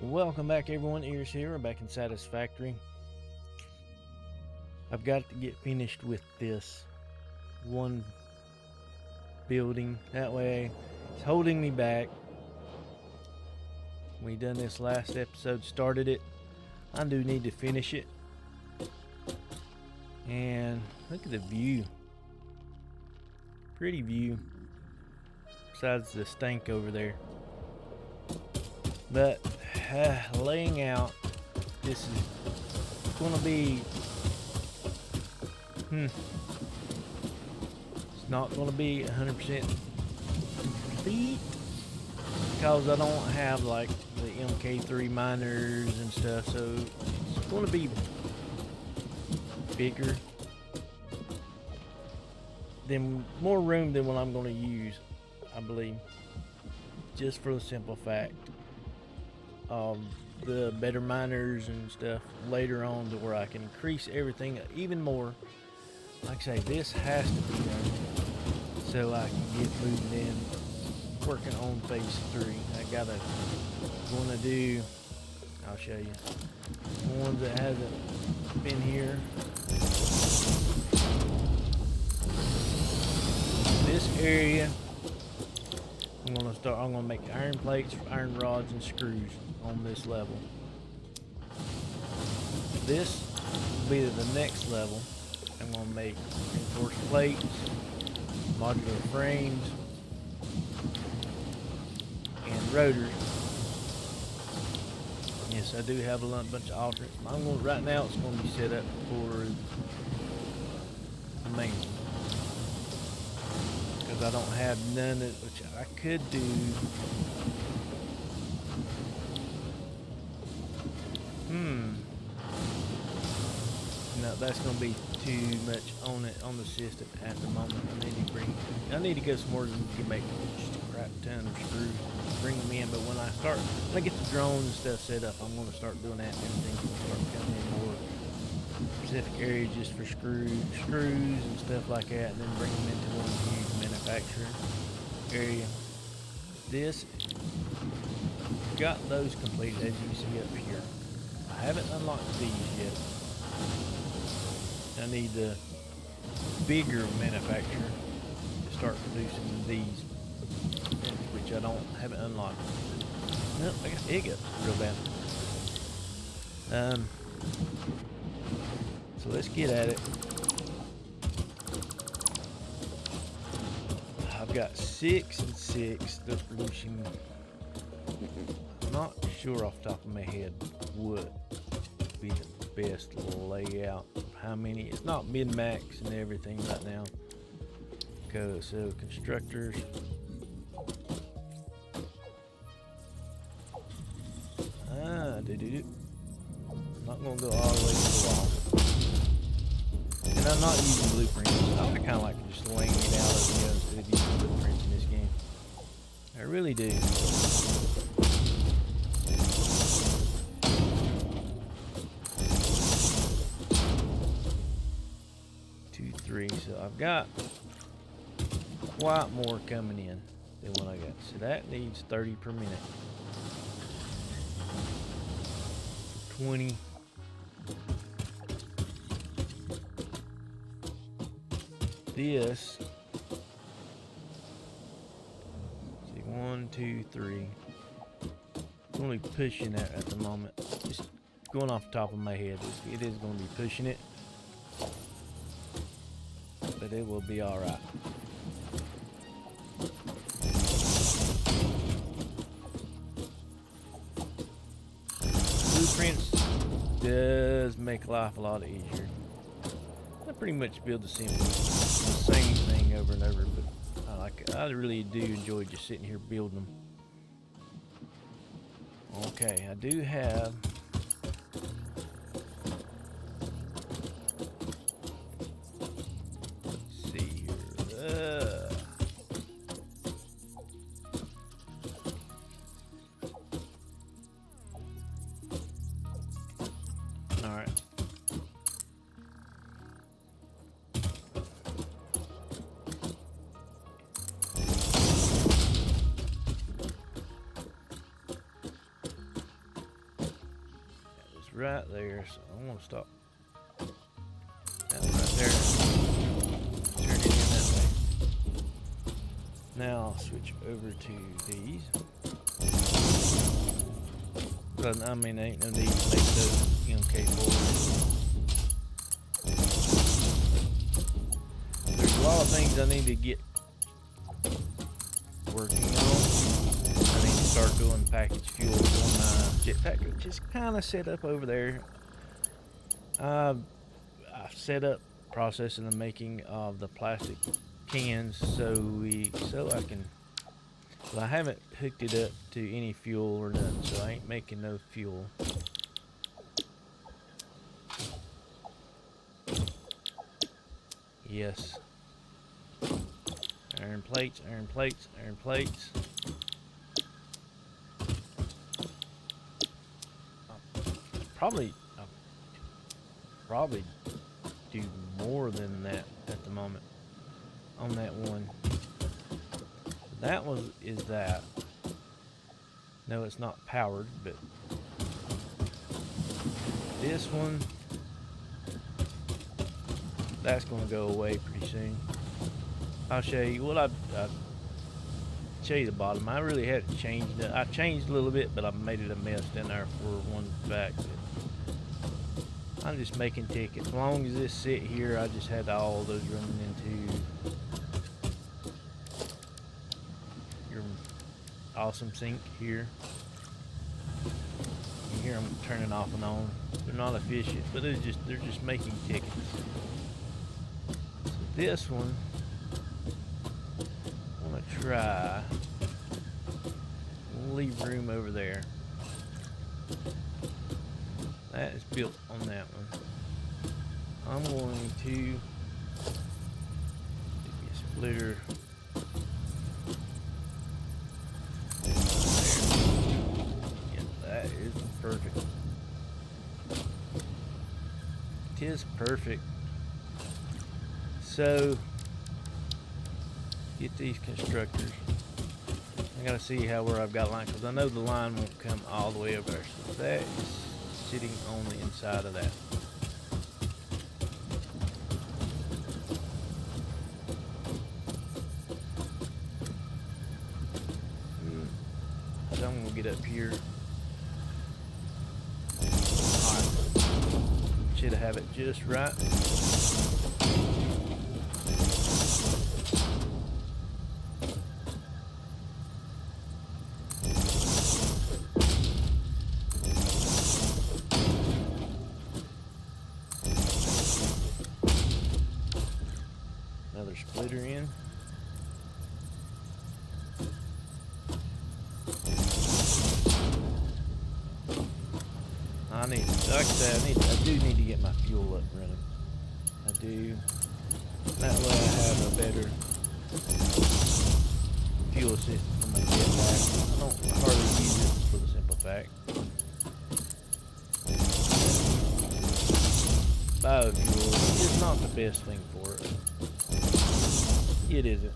Welcome back, everyone. Ears here. We're back in Satisfactory. I've got to get finished with this one building. That way, it's holding me back. We done this last episode, started it. I do need to finish it. And look at the view. Pretty view. Besides the stank over there. But laying out, this is gonna be it's not gonna be 100% complete because I don't have like the MK3 miners and stuff, so it's gonna be bigger, more room than what I'm gonna use, I believe, just for the simple fact the better miners and stuff later on, to where I can increase everything even more. Like I say, this has to be done so I can get moving in, working on phase 3. Gonna do, I'll show you the ones that hasn't been here. This area, I'm gonna make iron plates, iron rods, and screws on this level. This will be the next level. I'm gonna make reinforced plates, modular frames, and rotors. Yes, I do have a bunch of alternates. Right now it's gonna be set up for the main one, because I don't have none of which I could do. No, that's gonna be too much on the system at the moment. I need to go somewhere and make just a crap ton of screws, bring them in. But when I get the drones and stuff set up, I'm gonna start doing that, and everything's gonna start coming in more specific areas just for screws and stuff like that, and then bring them into one huge manufacturing area. This got those completed, as you see up here. I haven't unlocked these yet. I need the bigger manufacturer to start producing these, which I haven't unlocked. Nope, I got hiccups real bad. So let's get at it. I've got 6 and 6 that's producing. I'm not sure off the top of my head what would be the best layout. How many? It's not min-max and everything right now. So constructors. I'm not gonna go all the way to the wall. And I'm not using blueprints. I kind of like just laying it out as it goes instead of using blueprints in this game. I really do. 2, 3. So I've got quite more coming in than what I got. So that needs 30 per minute. 20. This. See, 1, 2, 3. I'm only pushing that at the moment. Just going off the top of my head. It is going to be pushing it. But it will be alright. Blueprints does make life a lot easier. I pretty much build the same thing over and over, but I really do enjoy just sitting here building them. Okay, I do have is right there, so I want to stop that one right there. Turn it in that way. Now I'll switch over to these. But I mean, there ain't no need to make those MK4s. There's a lot of things I need to get working on. I need to start doing package fuel on my jetpack, which is kind of set up over there. I've set up processing the making of the plastic cans so I can. But I haven't hooked it up to any fuel or nothing, so I ain't making no fuel. Yes. Iron plates, iron plates, iron plates. I'll probably do more than that at the moment on that one. That one is that. No, it's not powered, but this one, that's going to go away pretty soon. I'll show you. Well, I'll show you the bottom. I really haven't changed it. I changed a little bit, but I made it a mess in there for one fact. I'm just making tickets. As long as this sit here, I just had all those running into your awesome sink here. You hear them turning off and on. They're not efficient, but they're just making tickets. So this one, I want to try. We'll leave room over there. That is built on that one. I'm going to do a splitter. Yeah, that is perfect. It is perfect. So, get these constructors. I gotta see where I've got line, because I know the line won't come all the way over there. So that is sitting on the inside of that. So I'm gonna get up here. Alright. Should have it just right. Another splitter in. Like I said, I do need to get my fuel up running. I do. That way I have a better fuel system for my jetpack. I don't hardly use it for the simple fact. Biofuel is not the best thing for it. It isn't.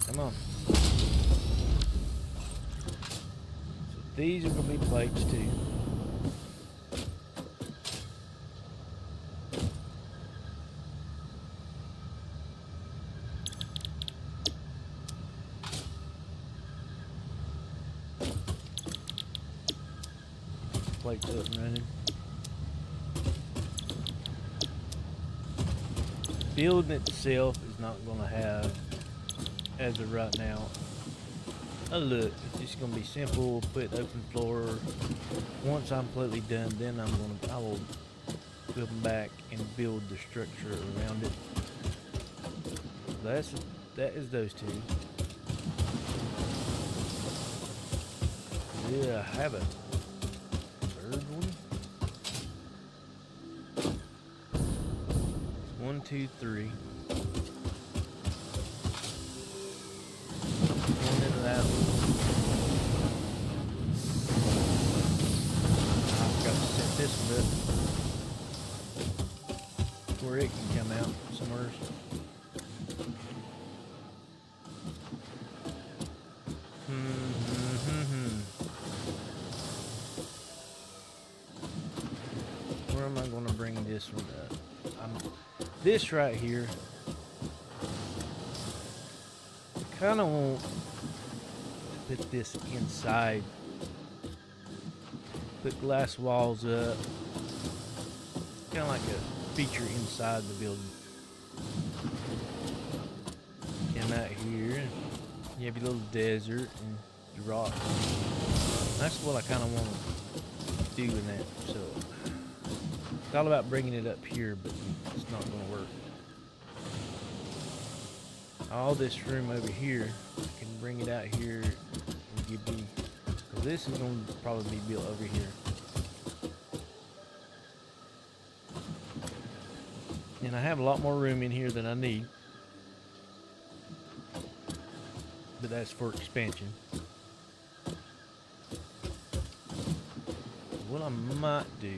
Come on. So these are going to be plates too. Plates up and running. Building itself is not going to have, as of right now, a look. It's just going to be simple. Put open floor. Once I'm completely done, then I will come back and build the structure around it. That is those two. Yeah, I have a third one. 1, 2, 3. Going into that one. I've got to set this one up where it can come out somewhere. this right here, kind of want to put this inside. Put glass walls up, kind of like a feature inside the building. Come out here, you have your little desert and your rock. That's what I kind of want to do in that. So it's all about bringing it up here, but it's not going to work. All this room over here, I can bring it out here and give me. So this is going to probably be built over here. And I have a lot more room in here than I need. But that's for expansion. What I might do,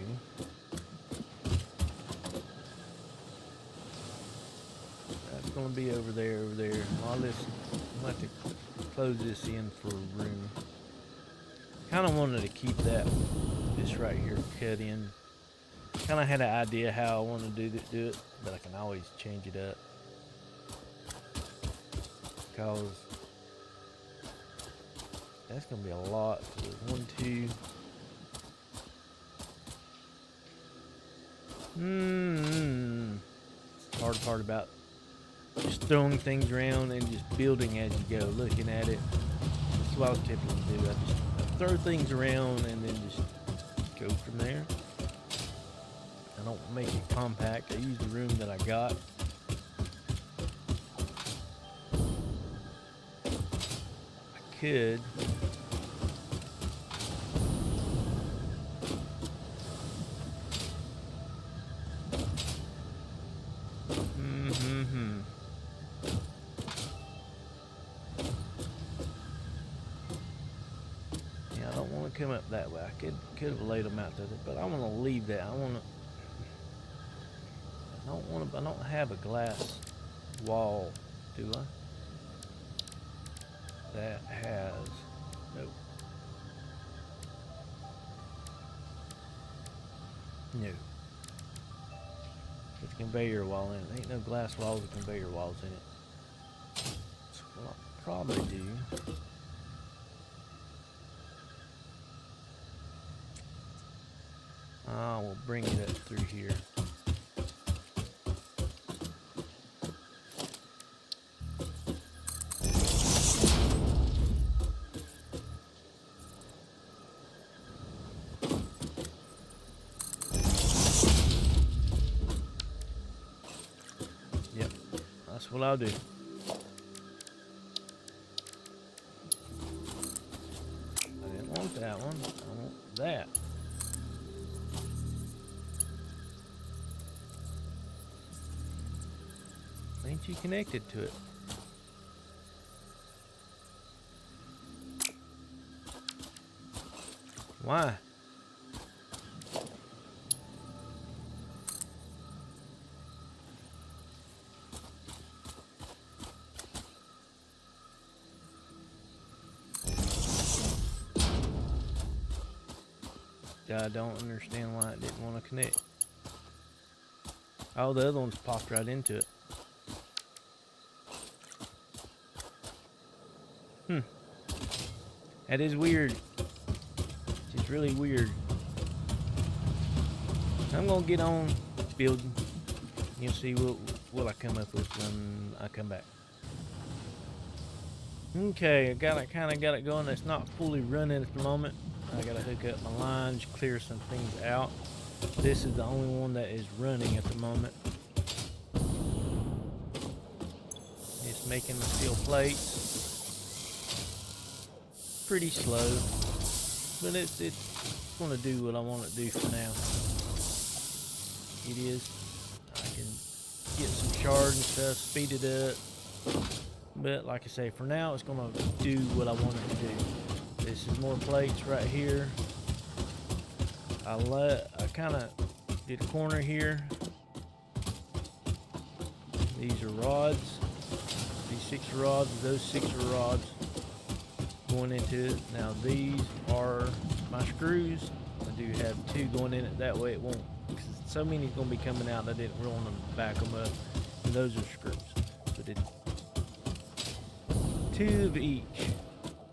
that's going to be over there. All this, I'm going to have to close this in for room. Kind of wanted to keep this right here cut in. Kind of had an idea how I want to do it, but I can always change it up. Because that's going to be a lot. So 1, 2. It's the hard part about just throwing things around and just building as you go, looking at it. That's what I was typically do. I throw things around and then just go from there. I don't make it compact. I use the room that I got. I could. Yeah, I don't want to come up that way. I could have laid them out there, but I want to leave that. I don't have a glass wall, do I? That has no. It's a conveyor wall in it. Ain't no glass walls with conveyor walls in it. So what I'll probably do. We'll bring it up through here. Yep, that's what I'll do. I didn't want that one. I want that. Ain't you connected to it? Why? I don't understand why it didn't want to connect. Oh, the other one's popped right into it. That is weird. It's really weird. I'm gonna get on building. You'll see what I come up with when I come back. Okay, I kind of got it going. It's not fully running at the moment. I gotta hook up my lines, clear some things out. This is the only one that is running at the moment. It's making the steel plates. Pretty slow, but it's gonna do what I want it to do for now. It is. I can get some shards and stuff, speed it up, but like I say, for now it's gonna do what I want it to do. This is more plates right here. I kind of did a corner here. These are rods. These 6 rods. Those 6 are rods going into it. Now these are my screws. I do have 2 going in it. That way it won't 'cause so many's gonna be coming out. I didn't really want to back them up. And those are screws. So I did 2 of each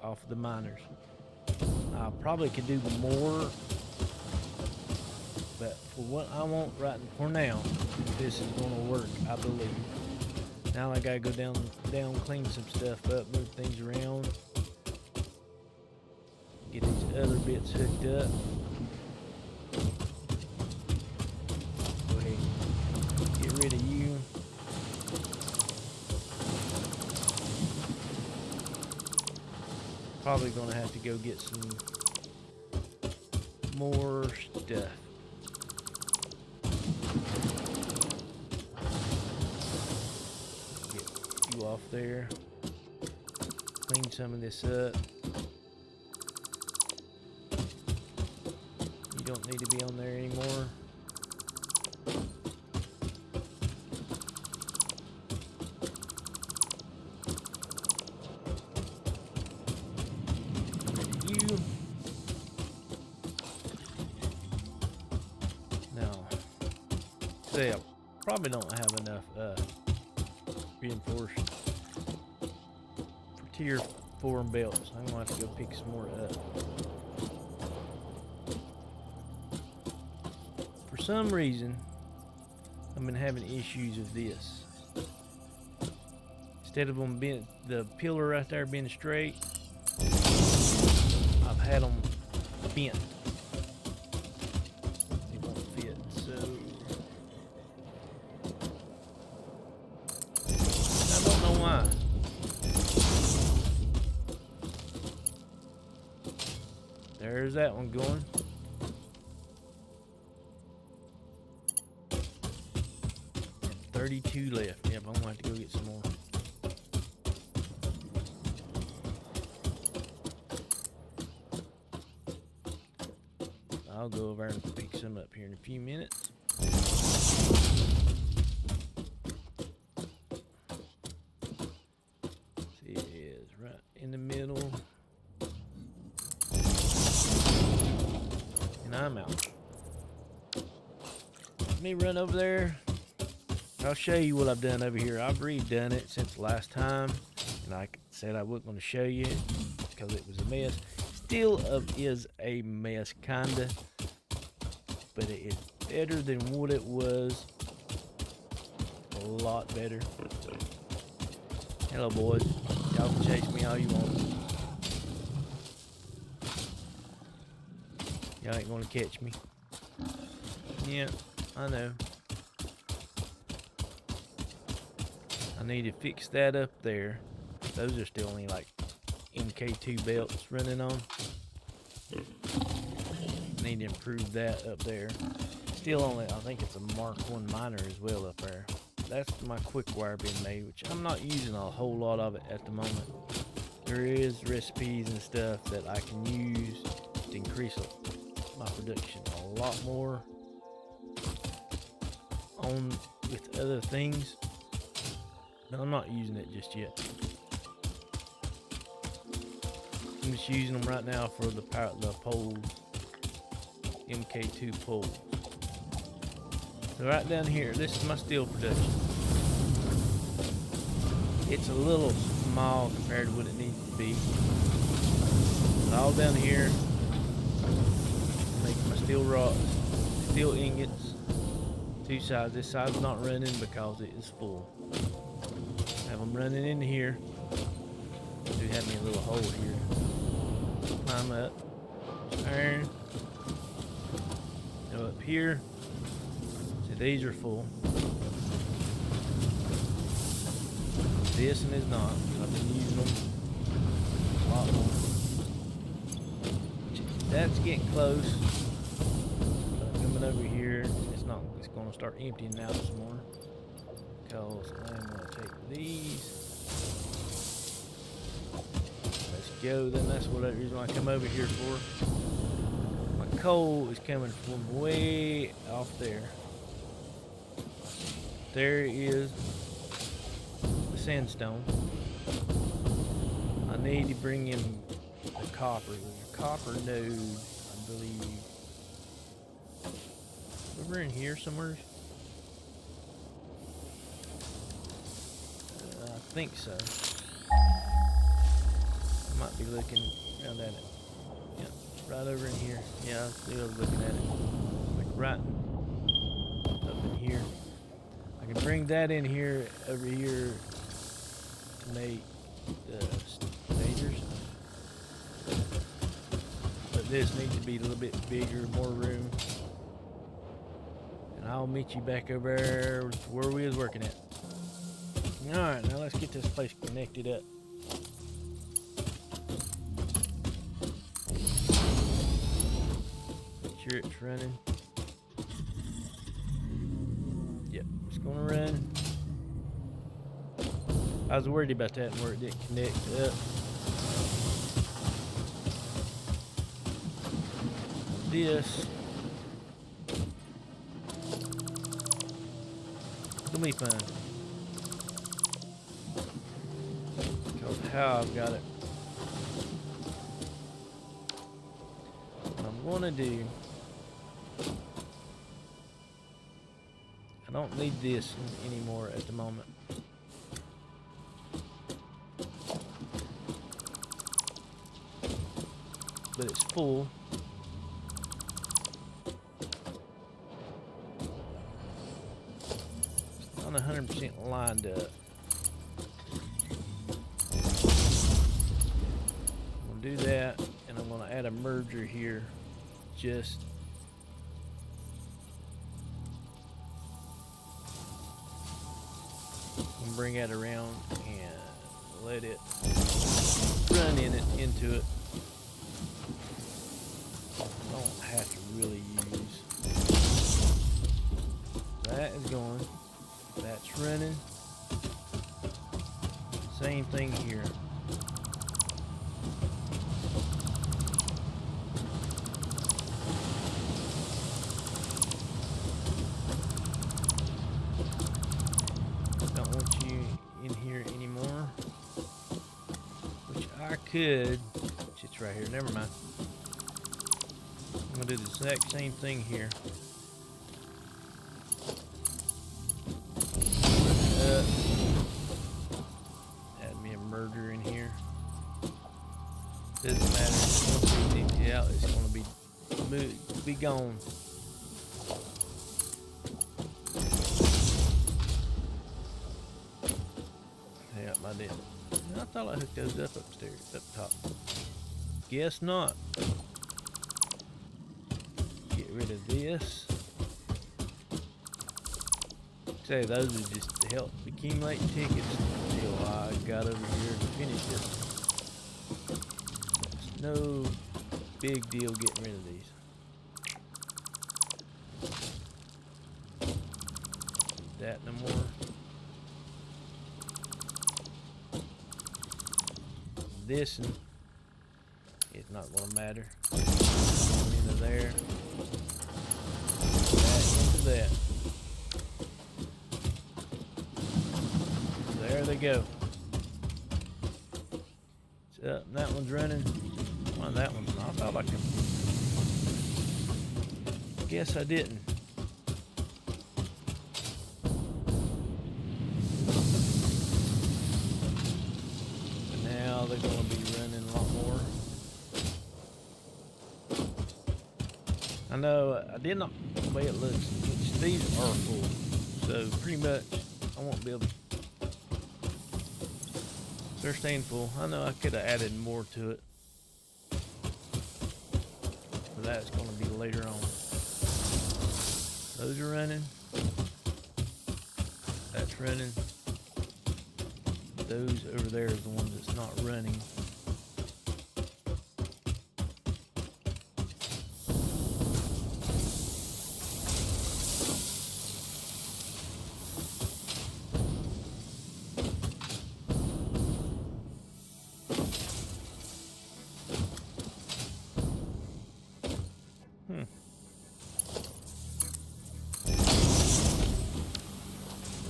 off of the miners. I probably could do more, but for what I want right for now, this is gonna work, I believe. Now I gotta go down, clean some stuff up, move things around, get these other bits hooked up. Go ahead, get rid of you. Probably gonna have to go get some more stuff. Get you off there. Clean some of this up. You don't need to be on there anymore. I probably don't have enough reinforced for tier 4 belts. I'm gonna have to go pick some more up. For some reason, I've been having issues with this. Instead of them being the pillar right there being straight, I've had them bent. They won't fit, so. Why? There's that one going. And 32 left. Yep, I'm gonna have to go get some more. I'll go over and pick some up here in a few minutes. In the middle, and I'm out. Let me run over there. I'll show you what I've done over here. I've redone it since last time, and I said I wasn't going to show you because it was a mess. Still is a mess, kinda, but it is better than what it was. A lot better. Hello, boys. Y'all can chase me all you want. Y'all ain't gonna catch me. Yeah, I know. I need to fix that up there. Those are still only like MK2 belts running on. Need to improve that up there. Still only, I think it's a Mark 1 miner as well up there. That's my quick wire being made, which I'm not using a whole lot of it at the moment. There is recipes and stuff that I can use to increase my production a lot more on with other things, but I'm not using it just yet. I'm just using them right now for the poles, MK2 poles. So right down here, this is my steel production. It's a little small compared to what it needs to be. But all down here, make my steel rods, steel ingots, 2 sides. This side's not running because it is full. Have them running in here. Do have me a little hole here. Climb up, iron, go up here. These are full. This one is not. I've been using them a lot more. That's getting close. Coming over here, it's going to start emptying out some more. Because I'm going to take these. Let's go. Then that's what the reason I come over here for. My coal is coming from way off there. There is the sandstone. I need to bring in the copper. There's a copper node, I believe. Over in here somewhere. I think so. I might be looking around at it. Yeah, right over in here. Yeah, I see I was looking at it. Like right up in here. I can bring that in here, over here, to make stagers. But this needs to be a little bit bigger, more room. And I'll meet you back over there where we was working at. Alright, now let's get this place connected up. Make sure it's running. Yep, it's gonna run. I was worried about that and where it didn't connect up. This it'll be fun. Because how I've got it. What I'm gonna do, I don't need this anymore at the moment. But it's full. It's not 100% lined up. I'm gonna do that, and I'm gonna add a merger here. Just I'm gonna bring that around and let it run into it. Have to really use. That is going. That's running. Same thing here. Don't want you in here anymore. Which I could. It's right here. Never mind. I'm gonna do the exact same thing here. Add me a merger in here. Doesn't matter. Once we empty it out, it's gonna be gone. Yep, I did. I thought I hooked those up upstairs, up top. Guess not. Get rid of this. Say those are just to help accumulate tickets until I got over here and finished it. It's no big deal getting rid of these. Do that no more. This and it's not gonna matter. Into there. That. There they go. So that one's running. Well, that one's not. I thought I could. Guess I didn't. But now they're going to be running a lot more. I know I did not the way it looks, which these are full, so pretty much I won't be able to. They're staying full. I know I could have added more to it, but that's going to be later on. Those are running. That's running. Those over there is the one that's not running.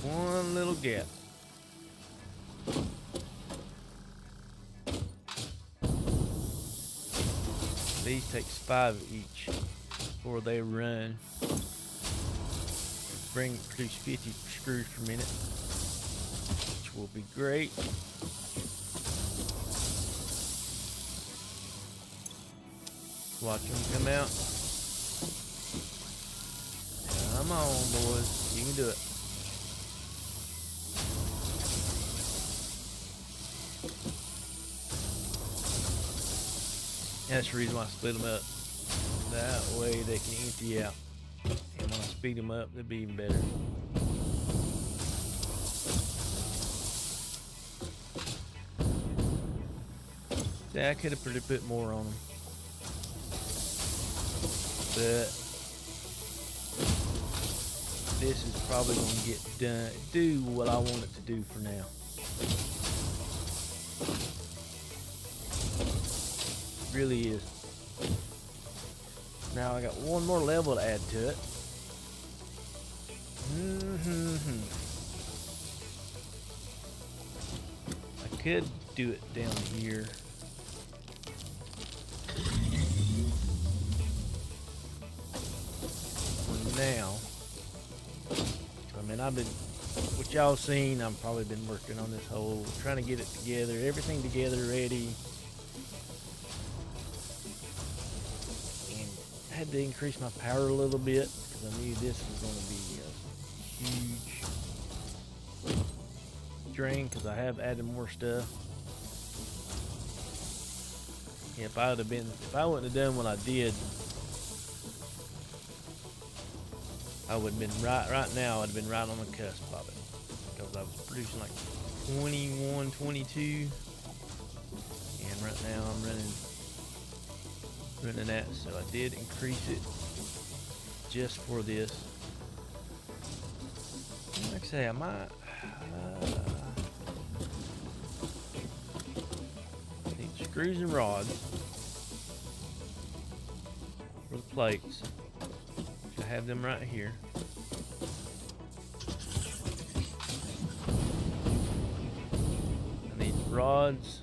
One little gap. These takes 5 each before they run. produce 50 screws per minute, which will be great. Watch them come out. Come on, boys. You can do it. That's the reason why I split them up. That way they can empty out. And when I speed them up, they'll be even better. See, I could have put more on them. But this is probably going to get done, do what I want it to do for now. It really is. Now I got one more level to add to it. I could do it down here. For now. I mean, what y'all seen, I've probably been working on this whole, trying to get it together, everything together, ready. And I had to increase my power a little bit because I knew this was going to be a huge drain because I have added more stuff. Yeah, if I wouldn't have done what I did, I would have been right now, I'd have been right on the cusp of it. Because I was producing like 21, 22. And right now I'm running that. So I did increase it just for this. Like I say, I might, need screws and rods for the plates. I have them right here. I need rods.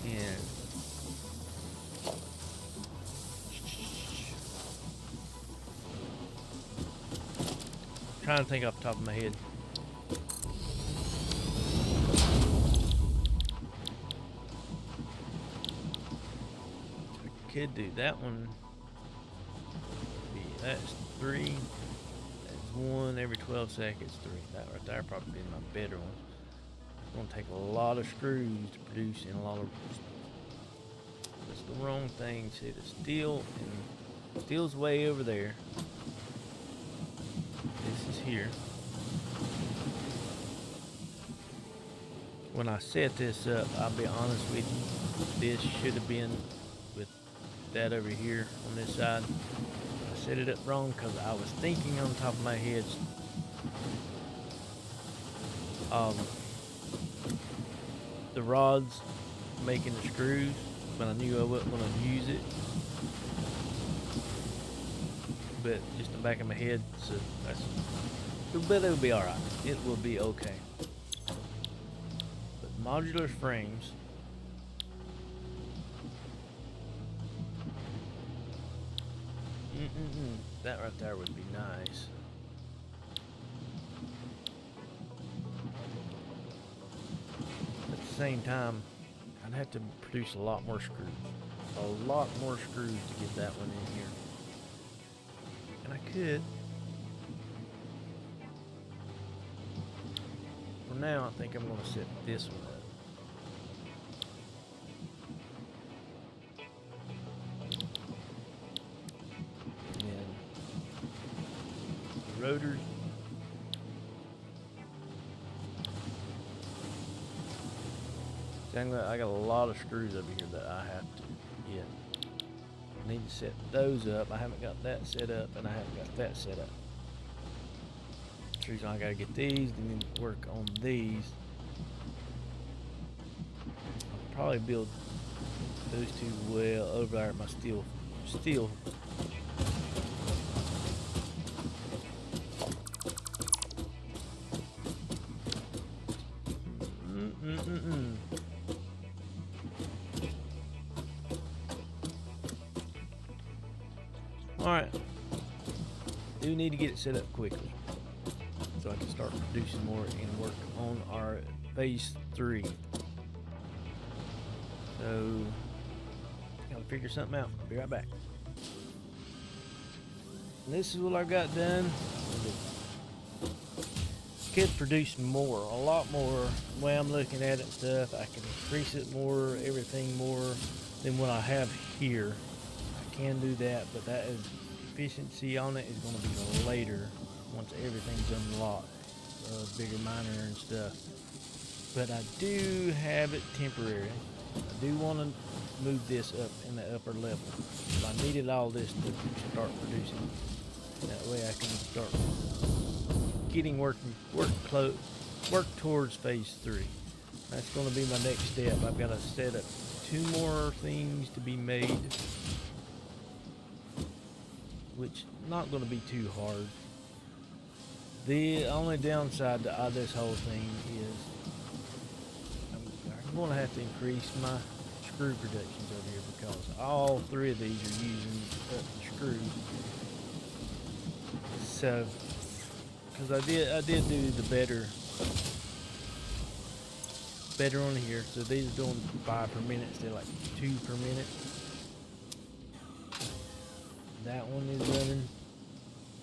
And I'm trying to think off the top of my head. Could do that one. That's 3. That's 1 every 12 seconds. 3. That right there probably be my better one. It's gonna take a lot of screws to produce and a lot of. That's the wrong thing. See the steel, and steel's way over there. This is here. When I set this up, I'll be honest with you. This should have been with that over here on this side. I set it up wrong because I was thinking on top of my head the rods making the screws, but I knew I wasn't going to use it. But just in the back of my head, so but it'll be alright. It will be okay. But modular frames. That right there would be nice. At the same time, I'd have to produce a lot more screws. A lot more screws to get that one in here. And I could. For now, I think I'm going to set this one up. Rotors. See, I got a lot of screws over here that I have to get. I need to set those up. I haven't got that set up, and I haven't got that set up. That's the reason I gotta get these, and then work on these. I'll probably build those two well over there at my steel. Alright. Do need to get it set up quickly, so I can start producing more and work on our phase 3. So, gotta figure something out. I'll be right back. And this is what I've got done. Could produce more, a lot more. The way I'm looking at it, stuff, I can increase it more, everything more than what I have here. I can do that, but that is efficiency on it is going to be later once everything's unlocked, bigger miner and stuff. But I do have it temporary. I do want to move this up in the upper level. So I needed all this to start producing. That way I can start getting work towards phase 3. That's going to be my next step. I've got to set up 2 more things to be made, which not going to be too hard. The only downside to this whole thing is I'm going to have to increase my screw productions over here, because all 3 of these are using the screws. So, because I did do the better on here. So these are doing 5 per minute instead of like 2 per minute. That one is running.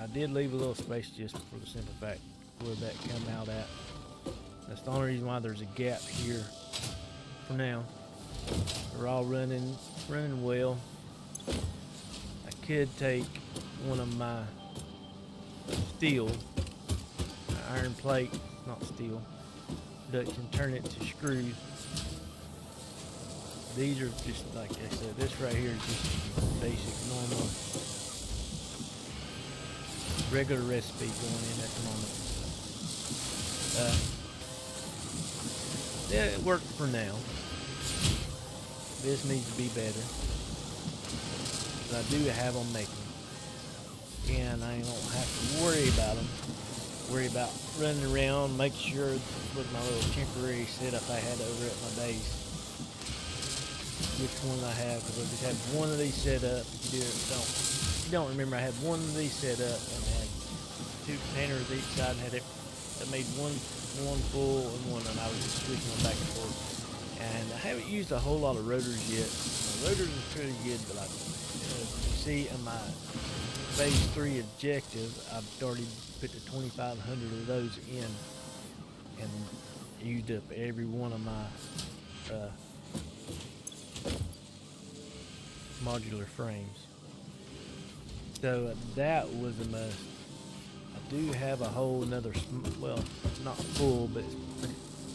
I did leave a little space just for the simple fact where that come out at. That's the only reason why there's a gap here for now. They're all running well. I could take one of my steel, iron plate, not steel, production, turn it to screws. These are just, like I said, this right here is just basic, normal, regular recipe going in at the moment. Yeah, it worked for now. This needs to be better, but I do have them making, and I don't have to worry about them. Worry about running around, make sure with my little temporary setup I had over at my base, which one I have, because I just had one of these set up. If you don't remember, I had one of these set up and I had 2 containers each side, and had it. I made one full and one, and I was just switching them back and forth. And I haven't used a whole lot of rotors yet. The rotors are pretty good, but you see in my phase 3 objective, I've already put the 2,500 of those in and used up every one of my modular frames. So that was a must. I do have a whole another, well, not full, but it's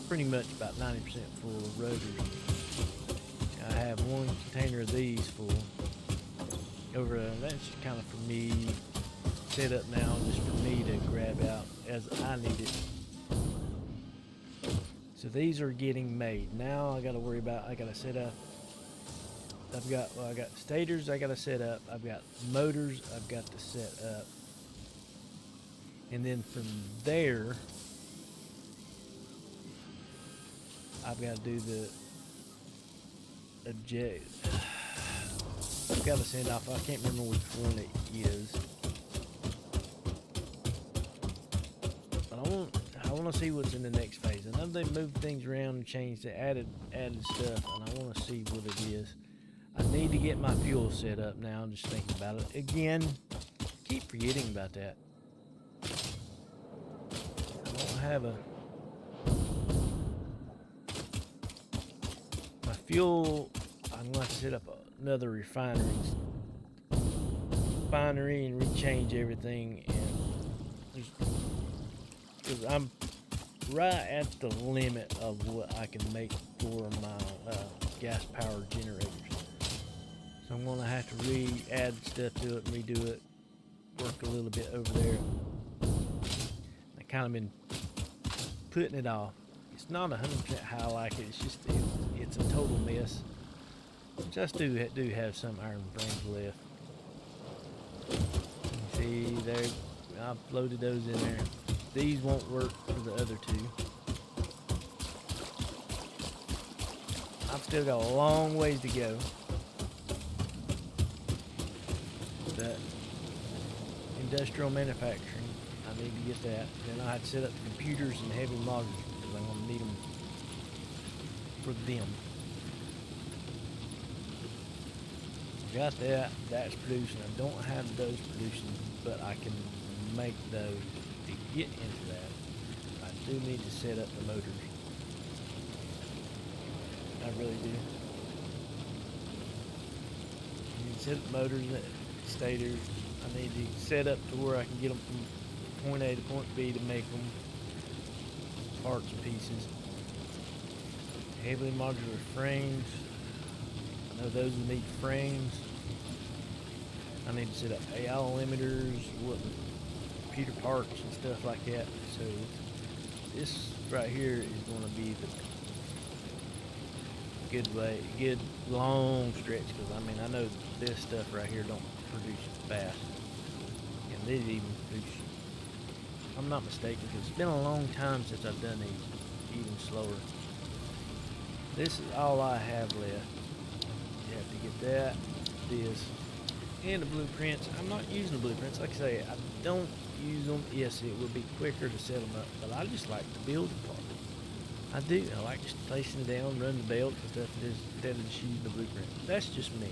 pretty much about 90% full of rotors. I have one container of these full. That's kind of for me, set up now just for me to grab out as I need it. So these are getting made. Now I got to worry about, I got to set up. I got stators I got to set up. I've got motors I've got to set up. And then from there, I've got to do the objective. I've got to send off, I can't remember which one it is. But I want to see what's in the next phase. I know they moved things around and changed, they added stuff, and I want to see what it is. I need to get my fuel set up now. I'm just thinking about it. Again, keep forgetting about that. I don't have my fuel. I'm going to set up another refinery and rechange everything, and because I'm right at the limit of what I can make for my gas powered generators. So I'm going to have to add stuff to it and redo it, work a little bit over there. I've kind of been putting it off. It's not 100% how I like it. It's just it's a total mess. Which I do have some iron frames left. See there, I've loaded those in there. These won't work for the other 2. I've still got a long ways to go. But industrial manufacturing. I need to get that. Then I had to set up the computers and heavy modules because I'm going to need them for them. Got that. That's producing. I don't have those producing, but I can make those to get into that. I do need to set up the motors. I really do. I need to set up motors and stators. I need to set up to where I can get them from point A to point B to make them parts and pieces. Heavily modular frames. I know those will need frames. I need to set up AI limiters, computer parts and stuff like that. So this right here is going to be the good long stretch, because I mean I know this stuff right here don't produce fast, and these even produce. I'm not mistaken, because it's been a long time since I've done these, even slower. This is all I have left. You have to get that, this, and the blueprints. I'm not using the blueprints. Like I say, I don't use them. Yes, it would be quicker to set them up, but I just like the building part. I do. I like just placing it down, run the belt and stuff, instead of just using the blueprint. That's just me.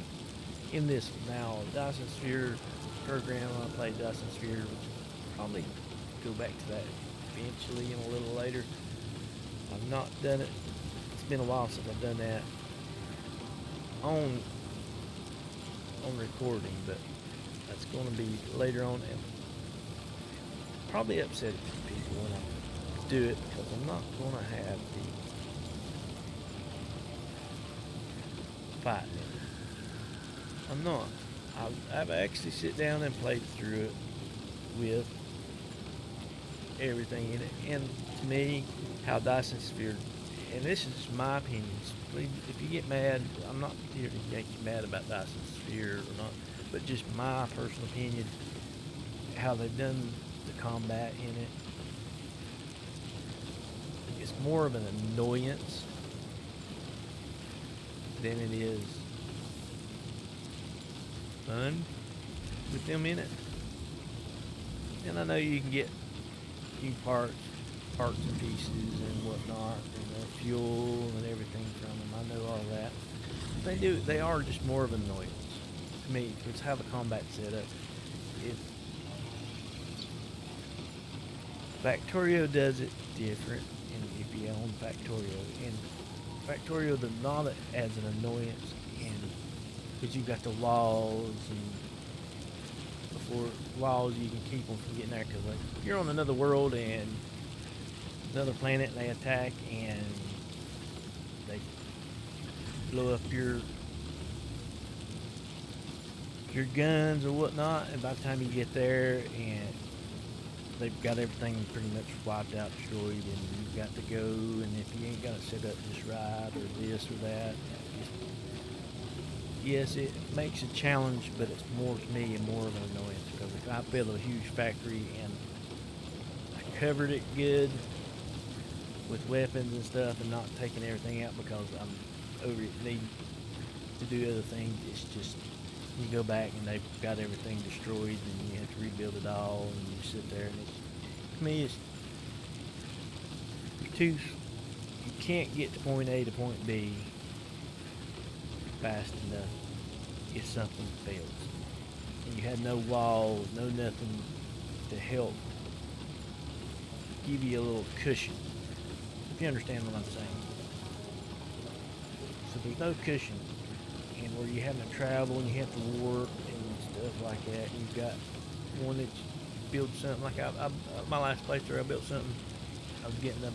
In this now, Dyson Sphere program, I played Dyson Sphere, which probably go back to that eventually and a little later. I've not done it. It's been a while since I've done that on recording, but that's going to be later on, and probably upset people when I do it, because I'm not going to have the fighting it. I'm not. I've actually sit down and played through it with everything in it, and to me, how Dyson Sphere, and this is my opinions. Please, if you get mad, I'm not here to get you mad about Dyson Sphere or not, but just my personal opinion, how they've done the combat in it. It's more of an annoyance than it is fun with them in it. And I know you can get parts and pieces and whatnot, and fuel and everything from them. I know all that. They are just more of an annoyance to me. It's how the combat's set up. Factorio does it different, and if you own Factorio, and Factorio does not as an annoyance, and because you've got the walls, and before walls you can keep them from getting there, because like if you're on another world and another planet and they attack and they blow up your guns or whatnot, and by the time you get there and they've got everything pretty much wiped out, destroyed, and you've got to go, and if you ain't got it set up just right or this or that, yes, it makes a challenge, but it's more to me and more of an annoyance, because if I built a huge factory and I covered it good with weapons and stuff and not taking everything out because I'm over it, need to do other things, it's just you go back and they've got everything destroyed and you have to rebuild it all, and you sit there, and it's, to me, you can't get to point A to point B fast enough if something fails. And you have no walls, no nothing to help give you a little cushion, if you understand what I'm saying. So there's no cushion, and where you have to travel and you have to work and stuff like that, and you've got one that builds something like my last playthrough, I built something. I was getting the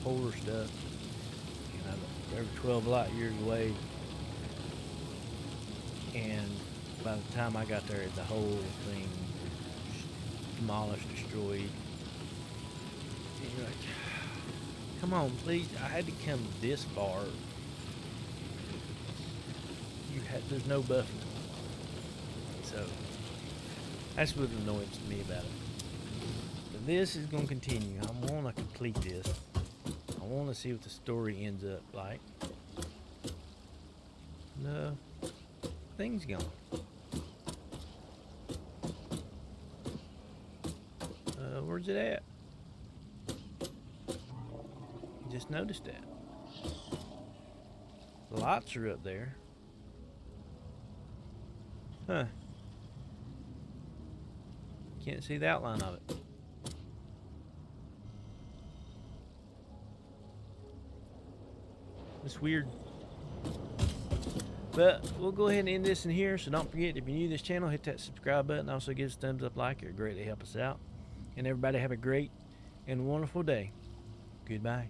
polar stuff, and they were 12 light years away, and by the time I got there, the whole thing demolished, destroyed. And you're like, come on, please, I had to come this far. There's no buffing. So that's what annoys me about it. But this is going to continue. I want to complete this. I want to see what the story ends up like. No, thing's gone. Where's it at? Just noticed that. The lights are up there. Huh. Can't see the outline of it. It's weird. But we'll go ahead and end this in here. So don't forget, if you're new to this channel, hit that subscribe button. Also give us a thumbs up, like. It would greatly help us out. And everybody have a great and wonderful day. Goodbye.